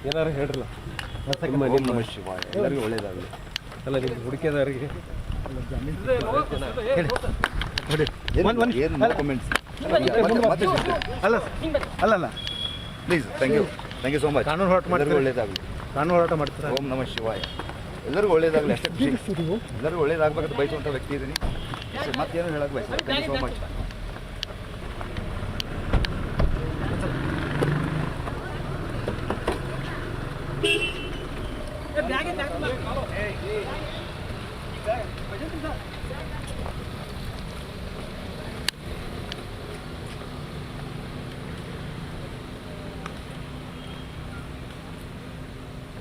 ಏನಾರು ಹೇಳ್ರಲ್ಲ. ನಿಮ್ಮ ನಮಃ ಶಿವಾಯ. ಎಲ್ಲರಿಗೂ ಒಳ್ಳೇದಾಗಲಿ. ಅಲ್ಲ ನಿಮ್ಮ ಹುಡುಕಿದವರಿಗೆ ಏನು ಕಾಮೆಂಟ್ಸ್ ಅಲ್ಲ please. Thank you so much. ಕಾನೂನು ಹೋರಾಟ ಮಾಡ್ತಾರೆ, ಒಳ್ಳೇದಾಗಲಿ. ಕಾನೂನು ಹೋರಾಟ ಮಾಡ್ತಾರೆ. ಓಂ ನಮಃ ಶಿವಾಯ. ಎಲ್ಲರಿಗೂ ಒಳ್ಳೇದಾಗಲಿ ಅಷ್ಟೇ ಖುಷಿ. ಎಲ್ಲರಿಗೂ ಒಳ್ಳೇದಾಗಬೇಕಂತ ಬಯಸುವಂಥ ವ್ಯಕ್ತಿ ಇದ್ದೀನಿ. ಮತ್ತೇನು ಹೇಳಕ್ಕೆ ಬಯಸ್ತಾರೆ. Thank you so much. Bag